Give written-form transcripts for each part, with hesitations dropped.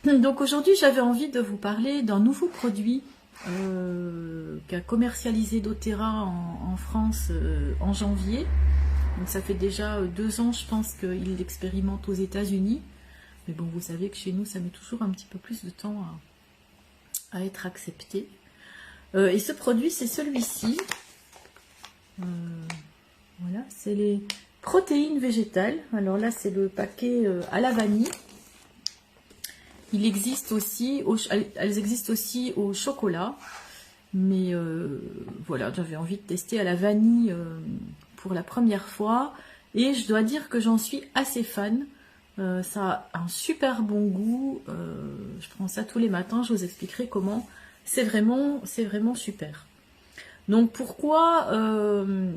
Donc aujourd'hui, j'avais envie de vous parler d'un nouveau produit qu'a commercialisé doTERRA en France en janvier. Donc ça fait déjà 2 ans, je pense, qu'il l'expérimente aux États-Unis. Mais bon, vous savez que chez nous, ça met toujours un petit peu plus de temps à être accepté. Et ce produit, c'est celui-ci. Voilà, c'est les protéines végétales. Alors là, c'est le paquet à la vanille. Elles existent aussi au chocolat. Mais voilà, j'avais envie de tester à la vanille pour la première fois. Et je dois dire que j'en suis assez fan. Ça a un super bon goût. Je prends ça tous les matins, je vous expliquerai comment. C'est vraiment super. Donc pourquoi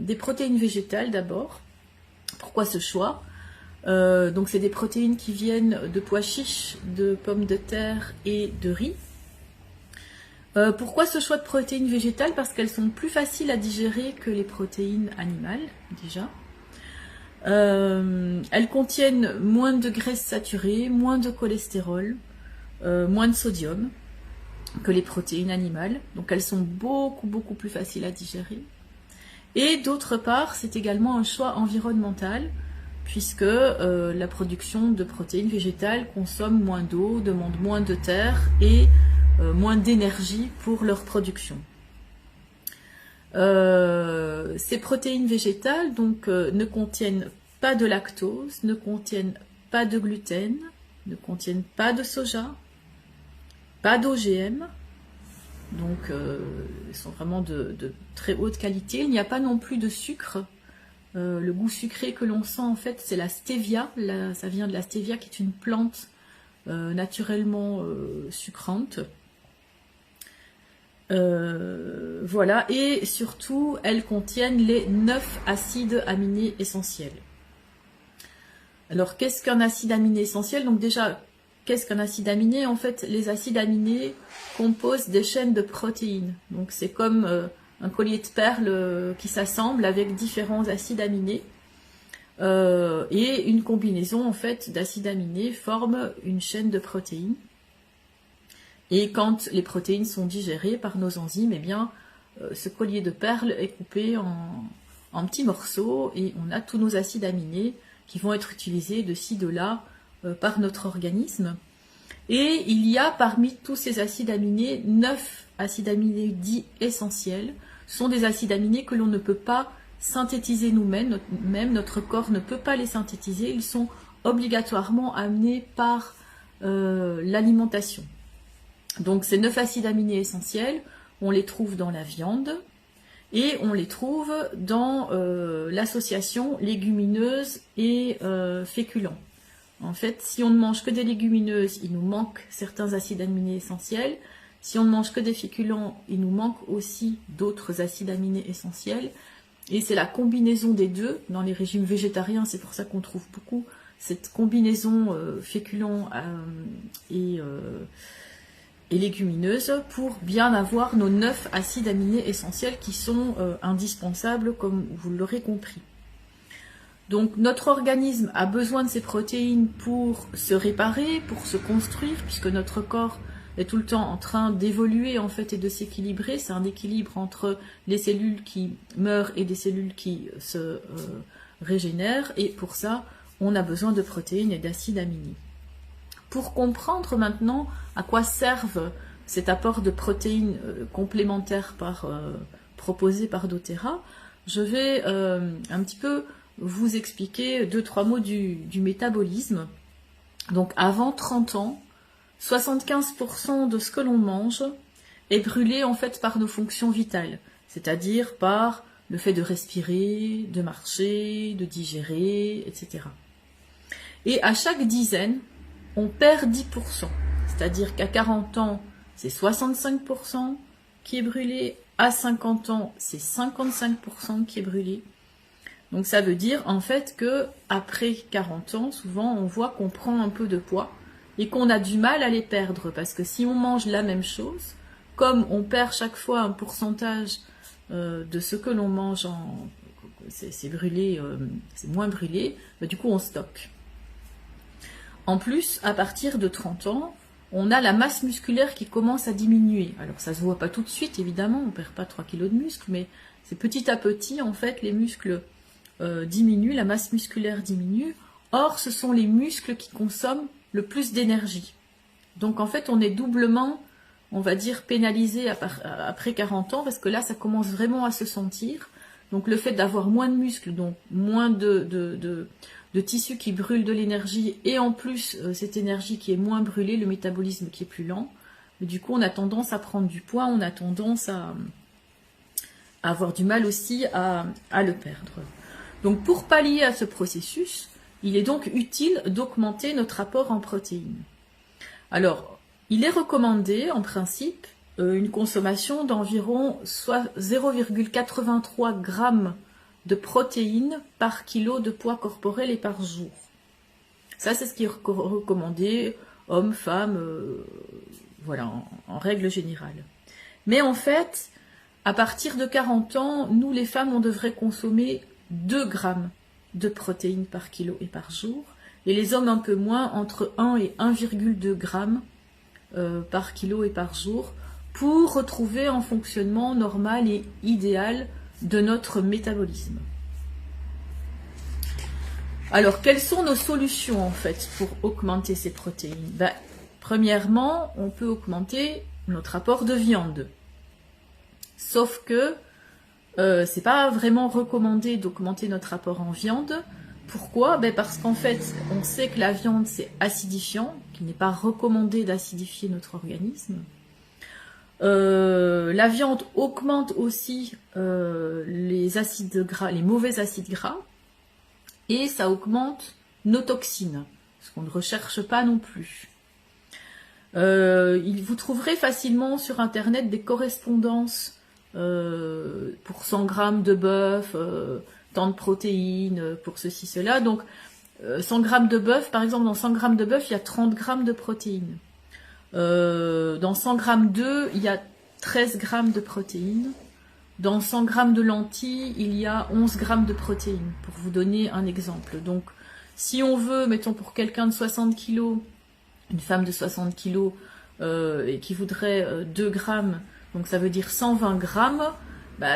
des protéines végétales d'abord? Pourquoi ce choix? Donc c'est des protéines qui viennent de pois chiches, de pommes de terre et de riz. Pourquoi ce choix de protéines végétales? Parce qu'elles sont plus faciles à digérer que les protéines animales, déjà. Elles contiennent moins de graisses saturées, moins de cholestérol, moins de sodium que les protéines animales. Donc elles sont beaucoup plus faciles à digérer. Et d'autre part, c'est également un choix environnemental, puisque la production de protéines végétales consomme moins d'eau, demande moins de terre et moins d'énergie pour leur production. Ces protéines végétales donc, ne contiennent pas de lactose, ne contiennent pas de gluten, ne contiennent pas de soja, pas d'OGM, donc ils sont vraiment de très haute qualité. Il n'y a pas non plus de sucre. Le goût sucré que l'on sent en fait, c'est la stevia. Ça vient de la stevia qui est une plante naturellement sucrante. Voilà, et surtout elles contiennent les 9 acides aminés essentiels. Alors qu'est-ce qu'un acide aminé essentiel? Donc déjà, qu'est-ce qu'un acide aminé? En fait, les acides aminés composent des chaînes de protéines. Donc c'est comme un collier de perles qui s'assemble avec différents acides aminés. Et une combinaison en fait d'acides aminés forme une chaîne de protéines. Et quand les protéines sont digérées par nos enzymes, eh bien, ce collier de perles est coupé en petits morceaux et on a tous nos acides aminés qui vont être utilisés de ci, de là par notre organisme. Et il y a parmi tous ces acides aminés, 9 acides aminés dits essentiels. Ce sont des acides aminés que l'on ne peut pas synthétiser nous-mêmes, notre corps ne peut pas les synthétiser, ils sont obligatoirement amenés par l'alimentation. Donc ces 9 acides aminés essentiels, on les trouve dans la viande et on les trouve dans l'association légumineuse et féculents. En fait, si on ne mange que des légumineuses, il nous manque certains acides aminés essentiels. Si on ne mange que des féculents, il nous manque aussi d'autres acides aminés essentiels. Et c'est la combinaison des deux. Dans les régimes végétariens, c'est pour ça qu'on trouve beaucoup cette combinaison féculents et légumineuses pour bien avoir nos 9 acides aminés essentiels qui sont indispensables, comme vous l'aurez compris. Donc notre organisme a besoin de ces protéines pour se réparer, pour se construire, puisque notre corps est tout le temps en train d'évoluer en fait et de s'équilibrer. C'est un équilibre entre les cellules qui meurent et des cellules qui se régénèrent, et pour ça, on a besoin de protéines et d'acides aminés. Pour comprendre maintenant à quoi servent cet apport de protéines complémentaires proposé par doTERRA, je vais un petit peu vous expliquer 2-3 mots du métabolisme. Donc avant 30 ans, 75% de ce que l'on mange est brûlé en fait par nos fonctions vitales, c'est-à-dire par le fait de respirer, de marcher, de digérer, etc. Et à chaque dizaine, on perd 10%, c'est-à-dire qu'à 40 ans, c'est 65% qui est brûlé, à 50 ans, c'est 55% qui est brûlé. Donc ça veut dire en fait que après 40 ans, souvent on voit qu'on prend un peu de poids et qu'on a du mal à les perdre, parce que si on mange la même chose, comme on perd chaque fois un pourcentage de ce que l'on mange, c'est brûlé, c'est moins brûlé, bah, du coup on stocke. En plus, à partir de 30 ans, on a la masse musculaire qui commence à diminuer. Alors ça se voit pas tout de suite, évidemment, on perd pas 3 kilos de muscles, mais c'est petit à petit, en fait, les muscles diminuent, la masse musculaire diminue. Or, ce sont les muscles qui consomment le plus d'énergie. Donc en fait, on est doublement, on va dire, pénalisé après 40 ans, parce que là, ça commence vraiment à se sentir. Donc le fait d'avoir moins de muscles, donc moins de tissus qui brûlent de l'énergie, et en plus cette énergie qui est moins brûlée, le métabolisme qui est plus lent, du coup on a tendance à prendre du poids, on a tendance à avoir du mal aussi à le perdre. Donc pour pallier à ce processus, il est donc utile d'augmenter notre apport en protéines. Alors, il est recommandé en principe une consommation d'environ 0,83 g de protéines par kilo de poids corporel et par jour. Ça, c'est ce qui est recommandé, hommes, femmes, voilà, en règle générale. Mais en fait, à partir de 40 ans, nous les femmes, on devrait consommer 2 grammes de protéines par kilo et par jour, et les hommes un peu moins, entre 1 et 1,2 grammes par kilo et par jour, pour retrouver un fonctionnement normal et idéal de notre métabolisme. Alors, quelles sont nos solutions en fait pour augmenter ces protéines? Premièrement, on peut augmenter notre apport de viande. Sauf que c'est pas vraiment recommandé d'augmenter notre apport en viande. Pourquoi? Parce qu'en fait, on sait que la viande c'est acidifiant, qu'il n'est pas recommandé d'acidifier notre organisme. La viande augmente aussi les acides gras, les mauvais acides gras, et ça augmente nos toxines, ce qu'on ne recherche pas non plus. Vous trouverez facilement sur internet des correspondances pour 100 grammes de bœuf, tant de protéines, pour ceci, cela. Donc 100 grammes de bœuf, par exemple, dans 100 grammes de bœuf, il y a 30 grammes de protéines. Dans 100 grammes d'œufs, il y a 13 grammes de protéines. Dans 100 grammes de lentilles, il y a 11 grammes de protéines, pour vous donner un exemple. Donc, si on veut, mettons pour quelqu'un de 60 kg, une femme de 60 kg, et qui voudrait 2 grammes, donc ça veut dire 120 grammes,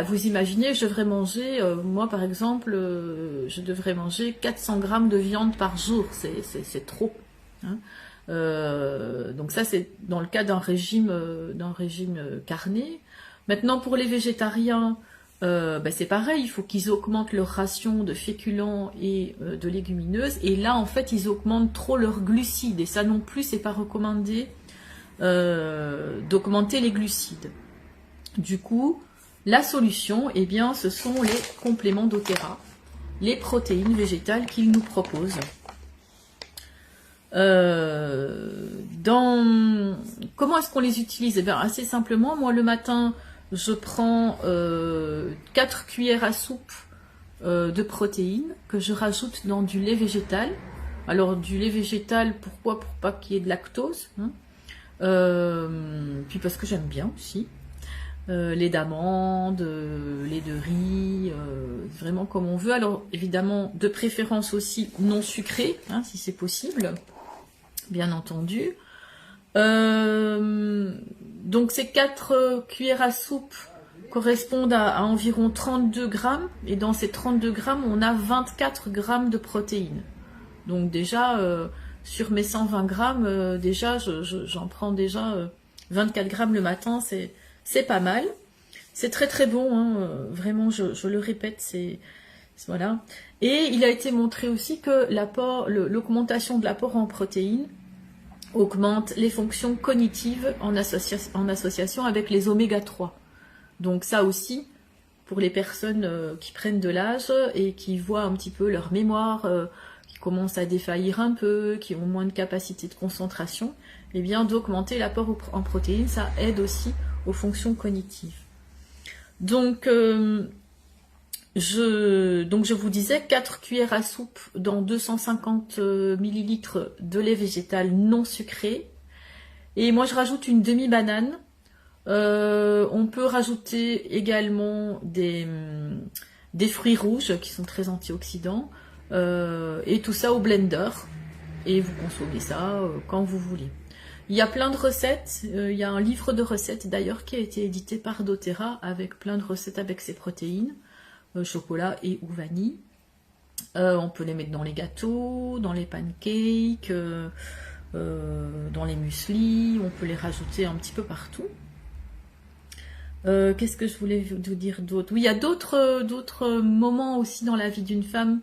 vous imaginez, je devrais manger, moi par exemple, je devrais manger 400 grammes de viande par jour, c'est trop. Hein. Donc ça c'est dans le cas d'un régime carné. Maintenant pour les végétariens, c'est pareil, il faut qu'ils augmentent leur ration de féculents et de légumineuses, et là en fait ils augmentent trop leurs glucides, et ça non plus c'est pas recommandé d'augmenter les glucides. Du coup, la solution, ce sont les compléments doTERRA, les protéines végétales qu'ils nous proposent. Comment est-ce qu'on les utilise? Assez simplement, moi le matin, je prends 4 cuillères à soupe de protéines que je rajoute dans du lait végétal. Alors du lait végétal, pourquoi? Pour pas qu'il y ait de lactose, hein. Puis parce que j'aime bien aussi. Lait d'amande, lait de riz, vraiment comme on veut. Alors évidemment, de préférence aussi non sucré, hein, si c'est possible, bien entendu. Donc ces 4 cuillères à soupe correspondent à environ 32 grammes, et dans ces 32 grammes, on a 24 grammes de protéines. Donc déjà, sur mes 120 grammes, déjà, j'en prends déjà 24 grammes le matin, c'est pas mal. C'est très très bon, hein, vraiment, je le répète, voilà. Et il a été montré aussi que l'augmentation de l'apport en protéines augmente les fonctions cognitives en association avec les oméga 3. Donc ça aussi, pour les personnes qui prennent de l'âge et qui voient un petit peu leur mémoire, qui commence à défaillir un peu, qui ont moins de capacité de concentration, eh bien d'augmenter l'apport en protéines, ça aide aussi aux fonctions cognitives. Donc je vous disais 4 cuillères à soupe dans 250 ml de lait végétal non sucré. Et moi je rajoute une demi-banane. On peut rajouter également des fruits rouges qui sont très antioxydants. Et tout ça au blender. et vous consommez ça quand vous voulez. Il y a plein de recettes, il y a un livre de recettes d'ailleurs qui a été édité par doTERRA avec plein de recettes avec ces protéines, chocolat et ou vanille. On peut les mettre dans les gâteaux, dans les pancakes, dans les mueslis, on peut les rajouter un petit peu partout. Qu'est-ce que je voulais vous dire d'autre? Oui, il y a d'autres moments aussi dans la vie d'une femme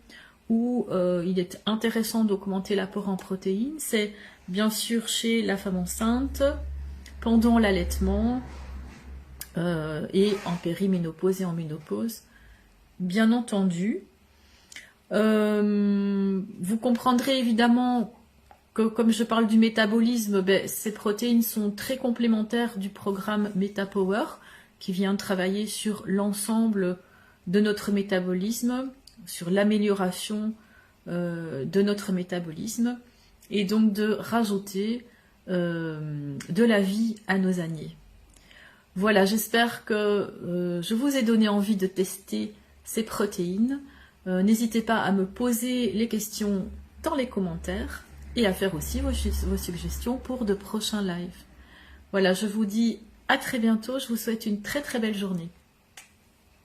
où il est intéressant d'augmenter l'apport en protéines. C'est bien sûr chez la femme enceinte, pendant l'allaitement et en périménopause et en ménopause. Bien entendu, vous comprendrez évidemment que comme je parle du métabolisme, ces protéines sont très complémentaires du programme MetaPower qui vient travailler sur l'ensemble de notre métabolisme, sur l'amélioration de notre métabolisme et donc de rajouter de la vie à nos années. Voilà, j'espère que je vous ai donné envie de tester ces protéines. N'hésitez pas à me poser les questions dans les commentaires et à faire aussi vos suggestions pour de prochains lives. Voilà, je vous dis à très bientôt, je vous souhaite une très très belle journée.